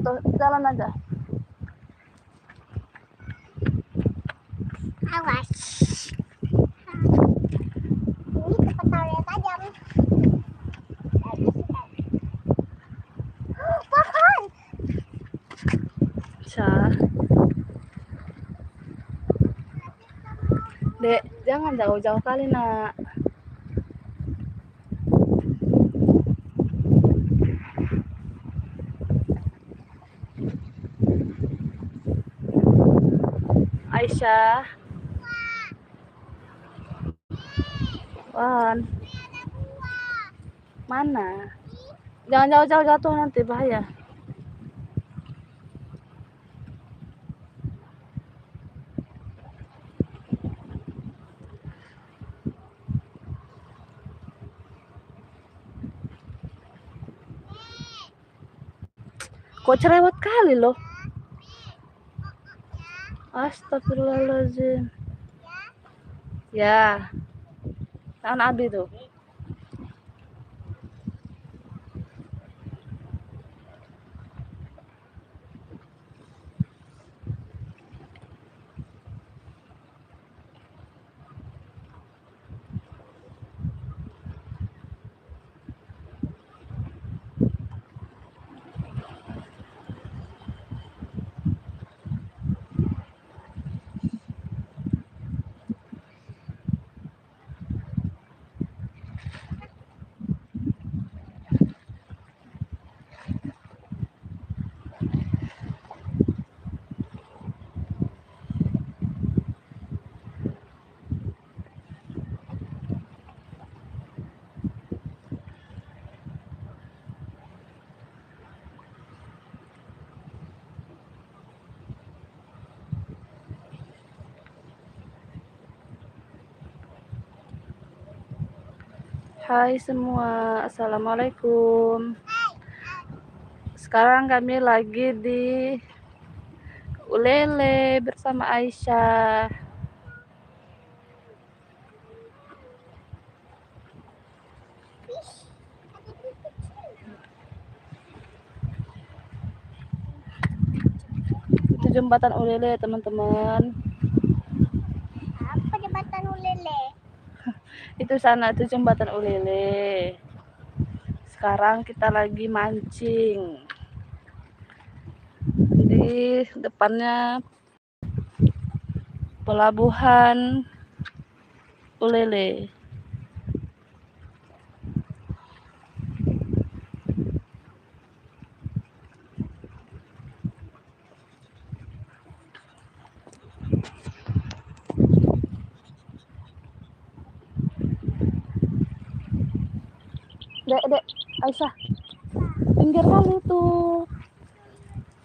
tuh, jalan aja. Awas. Ini kepala tajam. Pohon. Bisa. Dek, jangan jauh-jauh kali, Nak. Aisyah. Wan. Mana? Jangan jauh-jauh, jatuh nanti bahaya. Kok cerewet kali loh. Astagfirullahaladzim. Ya. Anak Abi tuh. Hai semua, assalamualaikum. Sekarang kami lagi di Ulele bersama Aisyah. Itu jembatan Ulele, teman-teman. Apa jembatan Ulele? Itu sana, itu jembatan Ulele. Sekarang kita lagi mancing. Di depannya pelabuhan Ulele. Dek, Aisyah, pinggir kali tuh.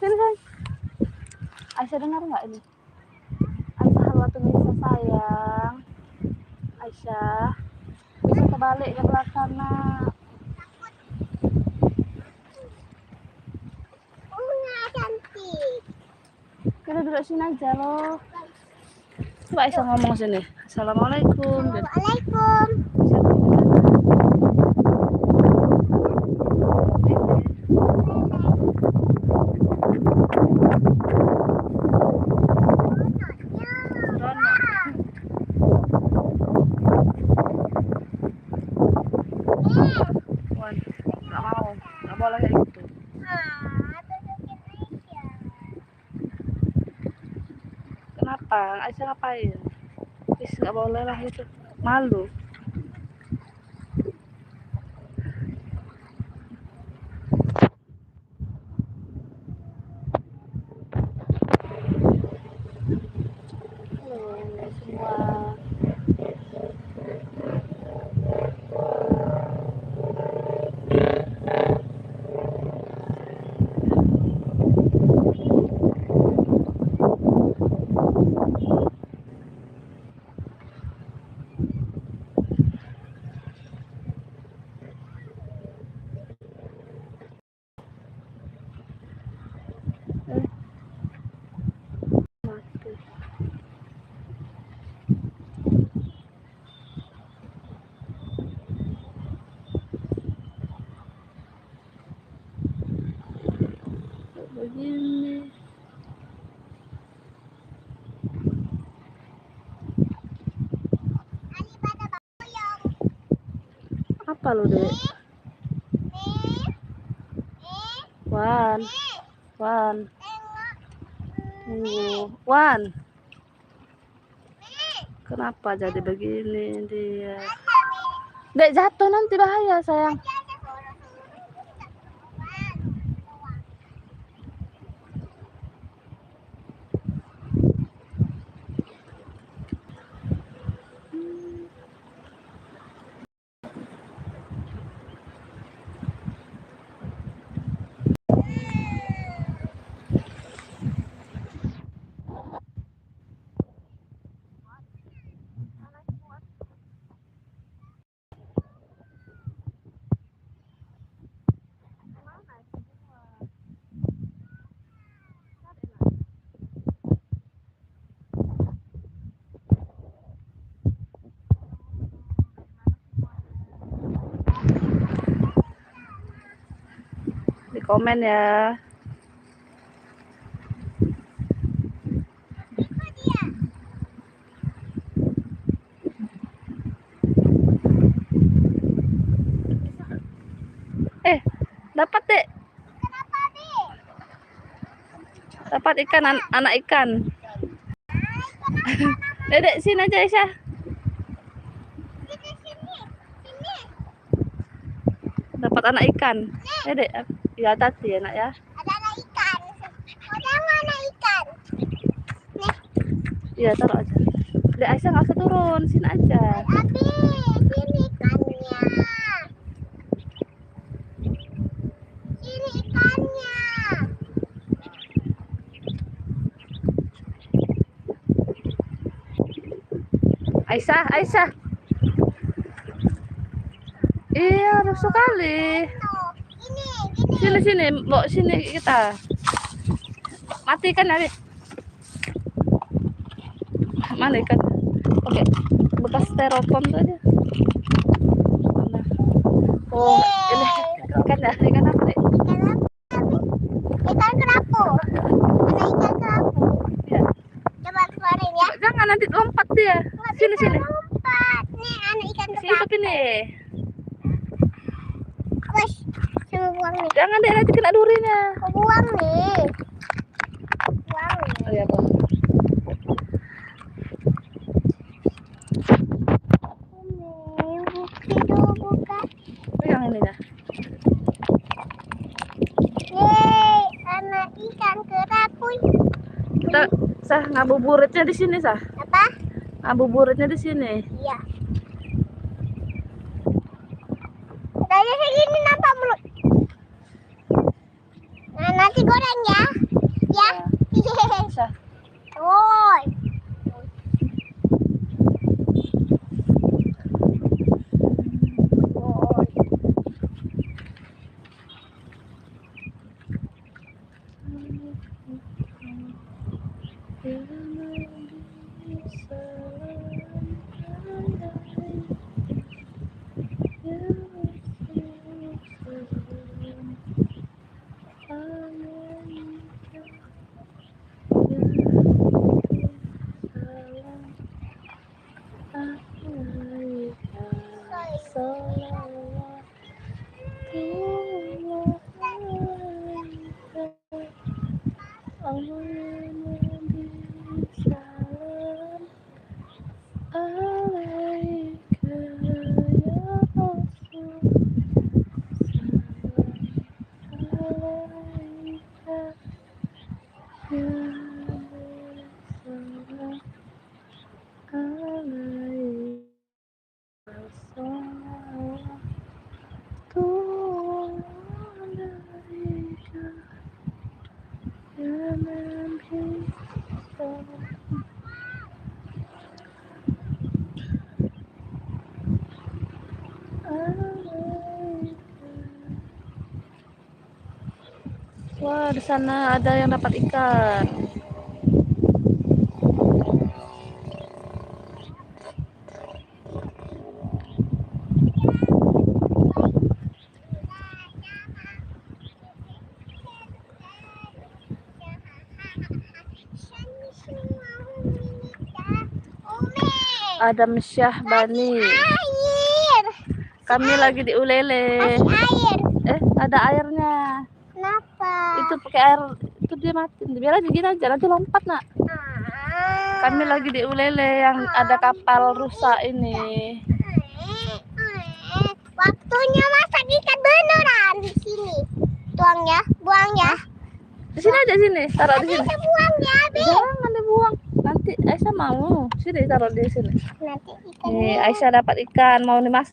Sini, guys. Aisyah dengar nggak ini? Aisyah, halo tuh bisa sayang. Aisyah, bisa kebalik ke belakang, Nak. Cantik. Kita duduk sini aja loh. Coba Aisyah ngomong sini. Assalamualaikum. Waalaikumsalam. Wan, nggak mau, nggak boleh kayak gitu. Kenapa? Aisyah ngapain? Is, nggak boleh lah itu. Malu. Halo semua. apa lu, Dek? Wan. Wan. Wan. Kenapa jadi begini dia? Dek, jatuh nanti bahaya, sayang. Di komen ya. Dapat, Dek. Dapat ikan, anak ikan. Dedek, sini aja, Aisyah. Dapat anak ikan. Dedek, ya tadi enak ya. Ada anak ikan. Ada anak ikan. Iya, taruh aja. Dek, Aisyah nggak usah turun, sini aja. Abi, sini ikannya. Sini ikannya. Aisyah, Aisyah. Iya, rusuh kali. Ini. Sini, Mbok, sini kita. Matikan, Abi. Mana ikan? Oke, bekas styrofoam tuh aja. Mana? Oh, ini ikan ya, ikan apa nih? Ikan kerapu. Ada ikan kerapu. Ya. Coba keluarin ya. Jangan nanti lompat dia. Sini. Lompat. Nih, anak ikan Sini kerapu. tapi nih. Bos, coba buang nih. Jangan deh, nanti kena durinya. Aku buang nih. Buang nih. Oh iya, Bang. Buka. Yang ininya. Yeay, anak ikan kerapu. Kita ngabuburitnya di sini, Sah. Apa? Ngabuburitnya di sini. Iya. Tadi segini nampak mulut. Nah, nasi goreng ya. Ya. Sah. Woi. Wah, di sana ada yang dapat ikan. Ada Syahbani. Air. Kami lagi di Ulele. Air. Ada airnya. Kenapa? Itu pakai air itu dia mati. Biar aja gini aja nanti lompat nak. Kami lagi di Ulele yang ada kapal rusak ini. Waktunya masak ikan beneran di sini. Tuang ya, buang ya. Di sini aja sini, taruh di sini. Bisa buang ya, Abi. Jangan dibuang. Nanti Aisyah mau. Sini taruh di sini. Nanti Nih, ikannya. Aisyah dapat ikan, mau dimasak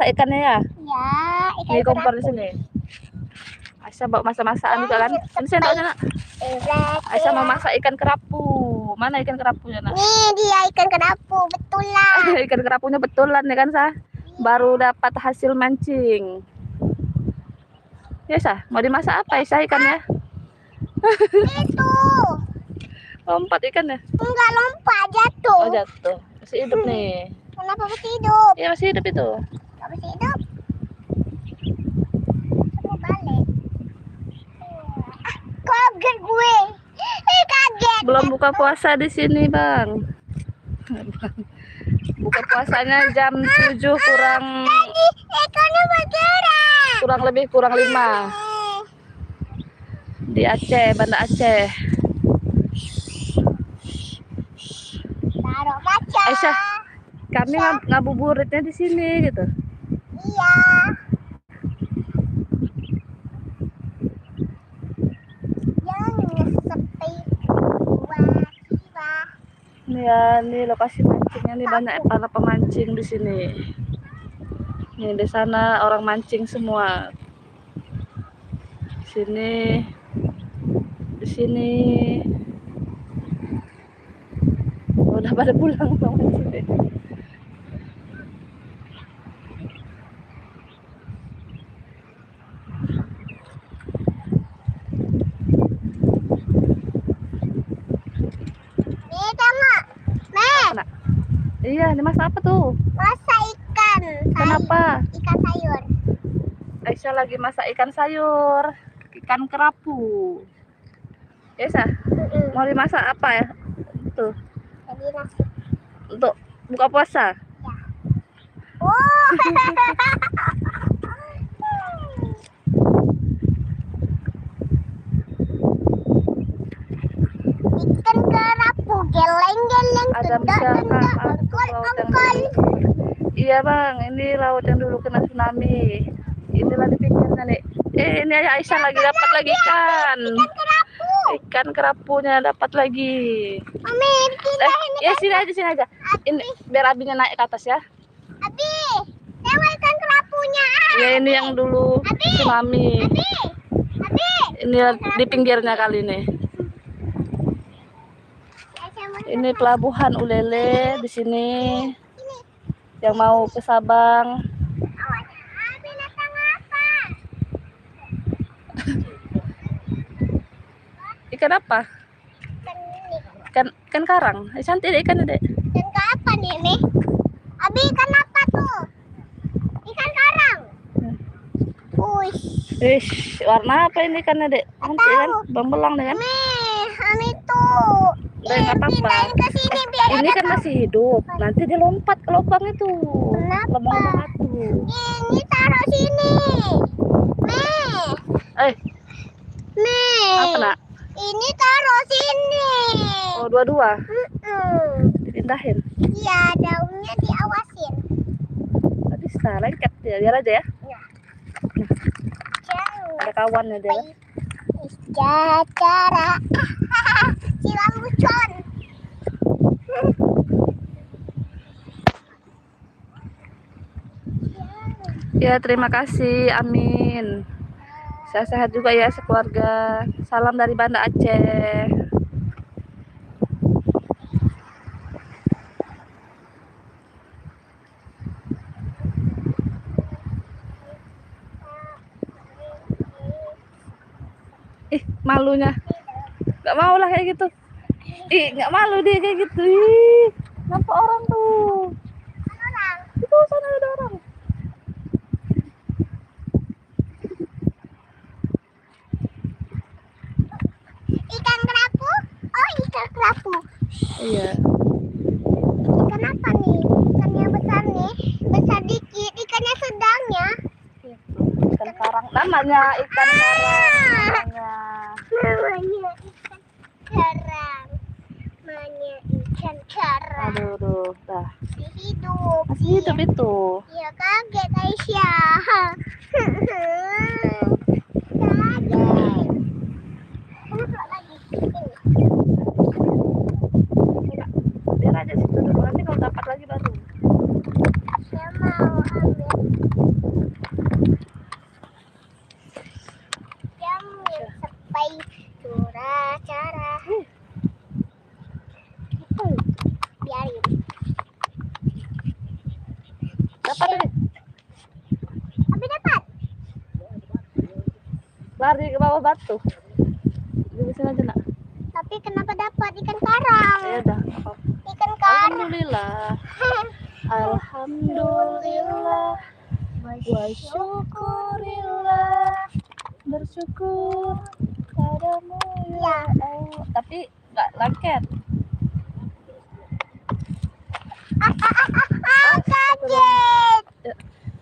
ikannya ya. Ya, ikan Nih kompor di kerapu. sini. Aisyah bawa masak-masakan juga kan. Ini sendoknya nak. Aisyah mau masak ikan kerapu. Mana ikan kerapunya nak? Nih dia ikan kerapu, betul lah. Ikan kerapunya betulan ya kan Sah? Baru dapat hasil mancing. Ya Sah, mau dimasak apa Aisyah ikannya? Itu. Lompat ikannya. Enggak lompat, jatuh. Oh jatuh. Masih hidup nih. Kenapa masih hidup? Iya masih hidup itu. Enggak masih hidup. Mau balik. Kaget gue. Kaget. Belum buka puasa di sini bang. Buka puasanya jam 7 kurang Tadi ikannya bergerak. kurang 5 di Aceh, Banda Aceh. Taruh kaca. Aisyah, kami ngabuburitnya di sini gitu. Iya. Jangan sepi. Wah. Nih ya, nih lokasi mancingnya nih banyak para pemancing di sini. Nih di sana orang mancing semua. Di sini. Udah pada pulang sama sini. Nih tengok. Nih. Nak. Iya, ini masak apa tuh? Masak ikan. Kenapa? Ikan sayur. Aisyah lagi masak ikan sayur, ikan kerapu. Ya Sah, mau dimasak apa ya? Tuh, Jadi nasi. untuk buka puasa. Oh. Ikan kerapu geleng-geleng Ada misalkan angkol. Iya bang, ini laut yang dulu kena tsunami. Inilah di pinggirnya nih. Ini Aisyah lagi dapat lagi ikan. Ikan kerapu. Ikan kerapunya dapat lagi. Mami, pindahin Ya sini aja. Ini biar abinya naik ke atas ya. Abi, tengok ikan kerapunya. Ya ini yang dulu tsunami. Abi. Ini di pinggirnya kali ini. Ini pelabuhan Ulele di sini. Yang mau ke Sabang. Abi datang apa? Ikan apa? Ikan ini. Ikan karang. Cantik deh ikan deh. Ikan apa nih, Mi? Abi, ikan apa tuh? Ikan karang. Wih. Ish, warna apa ini ikannya dek? Cantik kan? Belang deh kan? Mi, Ami tuh. Udah nggak apa-apa. Pindahin ke sini biar Ini kan masih hidup. Nanti dia lompat ke lubang itu. Kenapa? Lubang batu. ini taruh sini. Mi. Mi. Apa nak? Ini taruh sini. Oh dua-dua. Mm-mm. Dipindahin. Iya, daunnya diawasin. Tadi bisa lengket dia. Biar aja ya. Jangan. Ada kawannya dia. Kan? Cara silang bucon. Ya terima kasih. Amin. Sehat-sehat juga ya sekeluarga. Salam dari Banda Aceh. Malunya nggak mau lah kayak gitu. Nggak malu dia kayak gitu. Nampak orang tuh. Orang. Itu sana ada orang. Ikan kerapu? Oh, ikan kerapu. Iya. Ikan apa nih? Ikan yang besar nih. Namanya ikan karang. Namanya ikan karang. Namanya ikan karang. Aduh, dah. Masih hidup. Masih hidup itu. Iya kaget Aisyah. Kaget. Kenapa lagi? Biar aja situ dulu. Nanti kalau dapat lagi baru. Saya mau ambil. Jangan sampai curah cara. Biarin. Dapat ini. Tapi dapat. Lari ke bawah batu. Bisa aja nak. Tapi kenapa dapat ikan karang? Ya udah, nggak apa-apa. Ikan karang. Alhamdulillah. Alhamdulillah. Wa syukurillah. Bersyukur padamu ya Allah. Tapi nggak lengket. Kaget.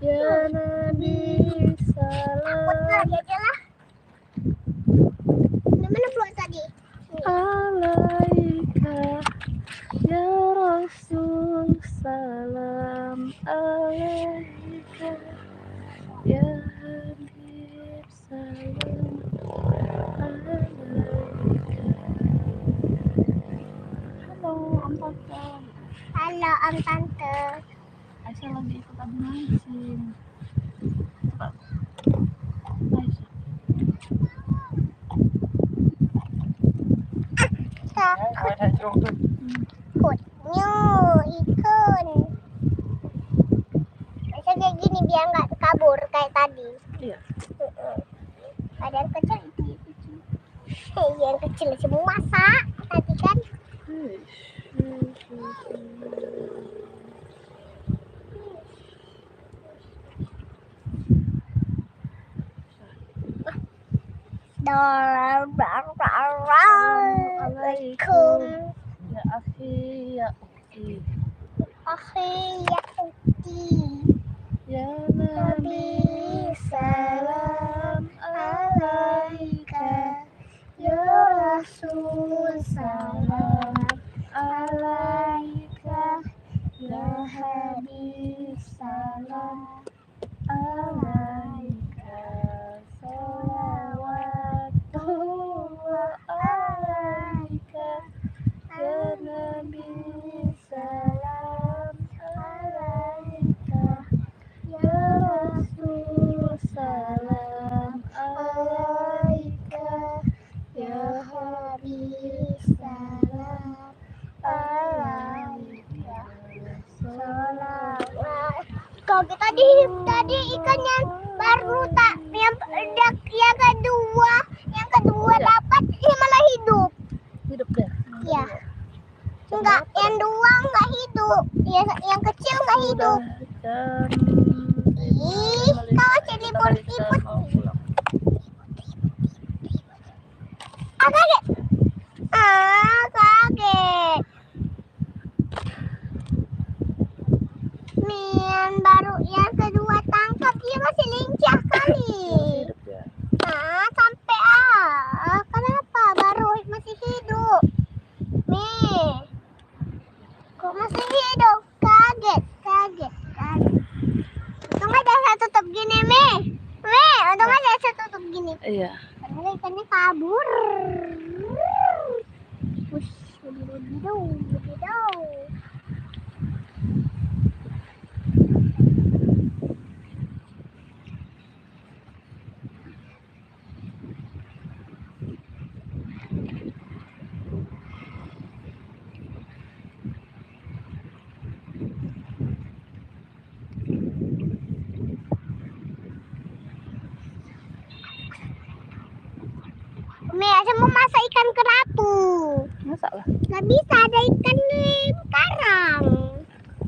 Ya Nabi Takut salam lagi aja lah. Mana buat tadi? alaika ya Rasul salam alaika ya Habib salam alaika. Halo Om Tante. Halo Om Tante. Aisyah lagi ikut adu mancing. Coba. Aisyah. Takutnya ikan. Bisa kayak gini biar nggak kabur kayak tadi. Iya. Ada yang kecil. Yang kecil semua masak tadi kan. Assalamualaikum. Ya akhi ya ukhti Akhi ya ukhti. ya Nabi salam alaika ya Rasul salam alaika ya Habib salam alaika salawatullah alaika ya Nabi salam alaika ya Rasul salam alaika ya Habib salam alaika salawat. Kau tadi ikannya baru tak yang kedua dapat dia malah hidup. hidup deh. Ya. Enggak, yang dua enggak hidup. Yang kecil enggak hidup. Jam Ih, kau jadi libur-libur. Kaget. Kaget. Yang baru yang kedua tangkap dia masih lincah kali. hidup ya. Sampai kenapa baru masih hidup? Nih, kok masih hidup? Kaget. Untung aja saya tutup gini, untung aja saya tutup gini. Iya. Karena ikannya kabur. Wush, begitu. Saya mau masak ikan kerapu. Masak lah. Nggak bisa ada ikan nih.